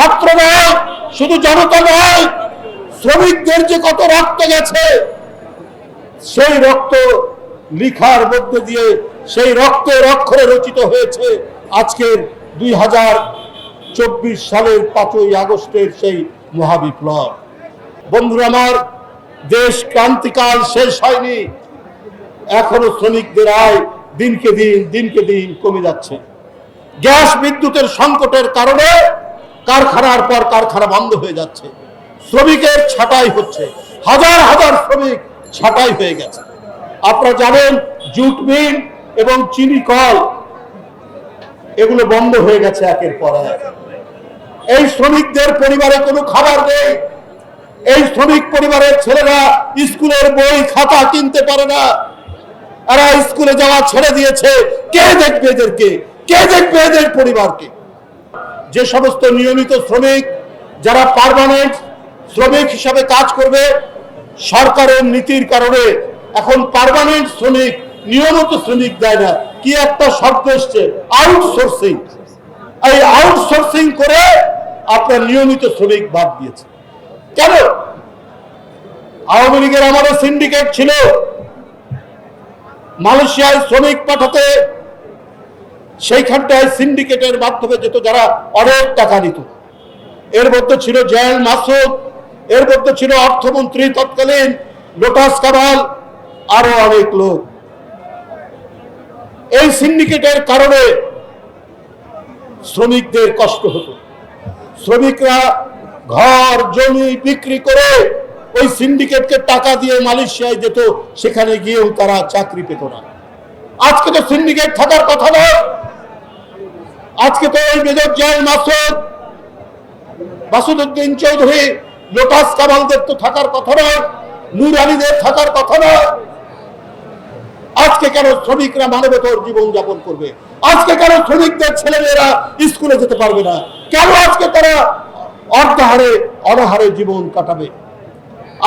ছাত্র নয়, শুধু জনতা নয়, শ্রমিকদের যে কত রক্ত গেছে, সেই রক্ত লিখার মধ্যে দিয়ে সেই রক্তের অক্ষরে রচিত হয়েছে আজকের 2024 সালের 5ই আগস্টের সেই মহাবিপ্লব। বন্ধুরা আমার, দেশ ক্রান্তিকাল শেষ হয়নি, এখনো শ্রমিকদের আয় দিনকে দিন কমে যাচ্ছে। গ্যাস বিদ্যুতের সংকটের কারণে কারখানার পর কারখানা বন্ধ হয়ে যাচ্ছে, শ্রমিকের ছাঁটাই হচ্ছে, হাজার হাজার শ্রমিক ছাঁটাই হয়ে গেছে। আপনারা জানেন জুট মিল এবং চিনি কল এগুলো বন্ধ হয়ে গেছে একের পর এক। এই শ্রমিকদের পরিবারে কোনো খাবার নেই, এই শ্রমিক পরিবারের ছেলেরা স্কুলের বই খাতা কিনতে পারে না, এরা স্কুলে যাওয়া ছেড়ে দিয়েছে। কে দেখবে এদেরকে? কে দেখবে এদের পরিবারকে? যে সমস্ত নিয়মিত শ্রমিক যারা পার্মানেন্ট শ্রমিক হিসাবে কাজ করবে, সরকারের নীতির কারণে এখন পার্মানেন্ট শ্রমিক নিয়মিত শ্রমিক দেয় না, কি একটা শব্দ এসছে, আউটসোর্সিং। এই আউটসোর্সিং করে আপনার নিয়মিত শ্রমিক বাদ দিয়েছে। কেন? আওয়ামী লীগের আমাদের সিন্ডিকেট ছিল, মালয়েশিয়ায় শ্রমিক পাঠাতে, সেইখানটায় সিন্ডিকেটের মাধ্যমে যেত যারা অনেক টাকা নিত। এর মধ্যে ছিল জয়েল মাসুদ, এর মধ্যে ছিল অর্থমন্ত্রী তৎকালীন লোটাস কামাল, আরো অনেক লোক। এই সিন্ডিকেটের কারণে শ্রমিকদের কষ্ট হতো। শ্রমিকরা ঘর জমি বিক্রি করে ওই সিন্ডিকেটকে টাকা দিয়ে মালয়েশিয়ায় যেত, সেখানে গিয়েও তারা চাকরি পেত না। আজকে তো সিন্ডিকেট থাকার কথা নয়, আজকে তো ওই মেজর জয়েল মাসুদ, মাসুদউদ্দিন চৌধুরী, লোটাস কামালদের তো থাকার কথা নয়, নূর আলীদের থাকার কথা নয়। আজকে কেন শ্রমিকরা মানবেতর জীবন যাপন করবে? আজকে কেন শ্রমিকদের ছেলেমেয়েরা স্কুলে যেতে পারবে না? কেন আজকে তারা অর্ধাহারে অনাহারে জীবন কাটাবে?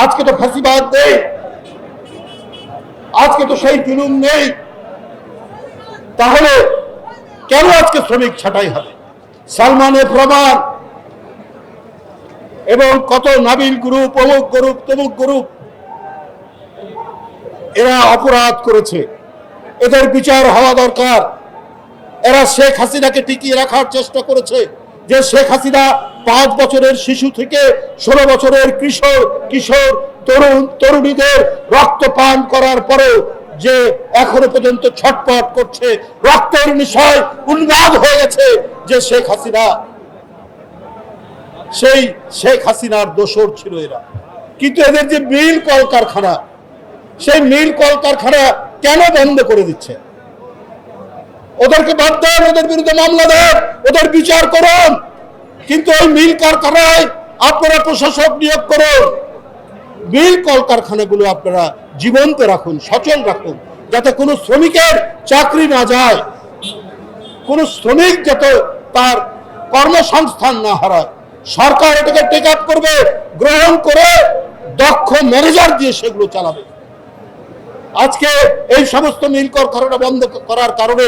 আজকে তো ফাঁসিবাদ নেই, আজকে তো সেই জুলুম নেই, তাহলে কেন আজকে শ্রমিক ছাঁটাই হবে? সালমানে প্রমাণ এবং কত নাবিল গ্রুপ, অমুক গ্রুপ, তমুক গ্রুপ, এরা অপরাধ করেছে, এদের বিচার হওয়া দরকার। এরা শেখ হাসিনাকে টিকিয়ে রাখার চেষ্টা করেছে, যে শেখ হাসিনা 5 বছরের শিশু থেকে 16 বছরের কিশোর তরুণীদের রক্ত পান করার পরেও যে এখনো পর্যন্ত ছটপট করছে, রক্তের বিষয় উন্মাদ হয়ে গেছে, যে শেখ হাসিনা, সেই শেখ হাসিনার দোসর ছিল এরা। কিন্তু এদের যে মিল কলকারখানা, সেই মিল কলকারখানা কেন বন্ধ করে দিচ্ছে? ওদেরকে বাদ দেন, ওদের বিরুদ্ধে মামলা দেন, ওদের বিচার করুন, কিন্তু ওই মিল কারখানায় আপনারা প্রশাসক নিয়োগ করুন। মিল কলকারখানাগুলো আপনারা জীবন্ত রাখুন, সচল রাখুন, যাতে কোনো শ্রমিকের চাকরি না যায়, কোনো শ্রমিক যাতে তার কর্মসংস্থান না হারায়। সরকার এটাকে টেক আপ করবে, গ্রহণ করে দক্ষ ম্যানেজার দিয়ে সেগুলো চালাবে। আজকে এই সমস্ত মিল কারখানা বন্ধ করার কারণে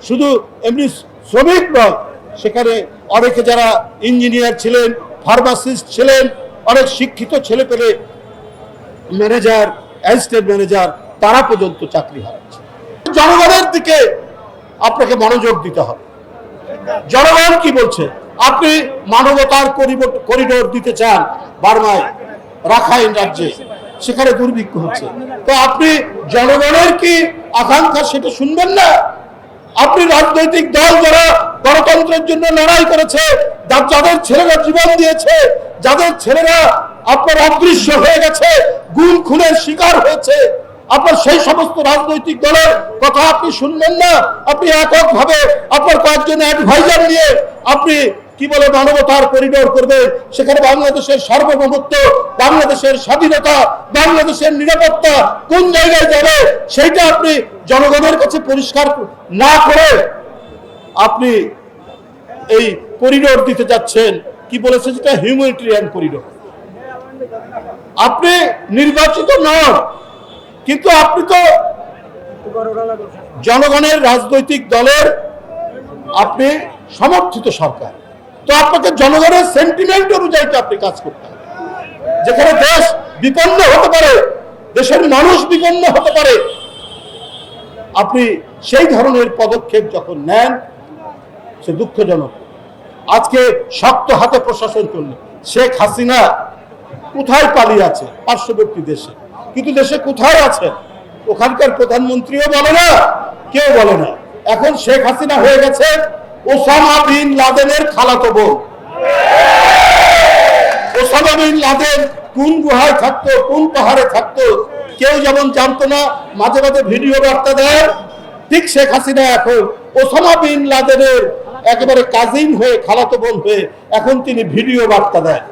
শুধু এমনি শ্রমিক নয়, সেখানে অনেকে যারা ইঞ্জিনিয়ার ছিলেন, ফার্মাসিস্ট ছিলেন, অনেক শিক্ষিত ছেলে পেলে ম্যানেজার, অ্যাসিস্ট্যান্ট ম্যানেজার, তারা পর্যন্ত চাকরি হারাচ্ছে। জনগণের দিকে আপনাকে মনোযোগ দিতে হবে। জনগণ কি বলছে? আপনি মানবতার করিডোর দিতে চান বার্মায়, রাখাইন রাজ্যে, সেখানে দুর্ভিক্ষ হচ্ছে, তো আপনি জনগণের কি আকাঙ্ক্ষা সেটা শুনবেন না? আপনি রাজনৈতিক দল যারা গণতন্ত্রের জন্য লড়াই করেছে, যাদের ছেলেরা জীবন দিয়েছে, যাদের ছেলেরা আপনার অদৃশ্য হয়ে গেছে, গুম খুনের শিকার হয়েছে, আপনার সেই সমস্ত রাজনৈতিক দলের কথা আপনি শুনবেন না? আপনি এককভাবে আপনার কয়েকজন অ্যাডভাইজার নিয়ে আপনি কি বলে মানবতার করিডোর করবে, সেখানে বাংলাদেশের সার্বভৌমত্ব, বাংলাদেশের স্বাধীনতা, বাংলাদেশের নিরাপত্তা কোন জায়গায় যাবে সেইটা আপনি জনগণের কাছে পরিষ্কার না করে আপনি এই করিডোর দিতে যাচ্ছেন। কি বলেছে যেটা হিউম্যানিটেরিয়ান করিডোর। আপনি নির্বাচিত নন, কিন্তু আপনি তো জনগণের রাজনৈতিক দলের আপনি সমর্থিত সরকার। তো আপনাকে জনগণের সেন্টিমেন্ট অনুযায়ী আপনি কাজ করতে হবে। যেখানে দেশ বিপন্ন হতে পারে, দেশের মানুষ বিপন্ন হতে পারে, আপনি সেই ধরনের পদক্ষেপ যখন নেন, সে দুঃখজনক। আজকে শক্ত হাতে প্রশাসন চললে, শেখ হাসিনা কোথায় পালিয়ে আছে? পার্শ্ববর্তী দেশে। কিন্তু দেশে কোথায় আছে? ওখানকার প্রধানমন্ত্রীও বলে না, কেউ বলে না। এখন শেখ হাসিনা হয়ে গেছে ওসামা বিন লাদেনের খালাতো বোন। ওসামা বিন লাদেন কোন গুহায় থাকতো, কোন পাহাড়ে থাকতো, কেউ যেমন জানতো না, মাঝে মাঝে ভিডিও বার্তা দেয়, ঠিক শেখ হাসিনা এখন ওসামা বিন লাদেনের একেবারে কাজিন হয়ে, খালাতো বোন হয়ে এখন তিনি ভিডিও বার্তা দেন।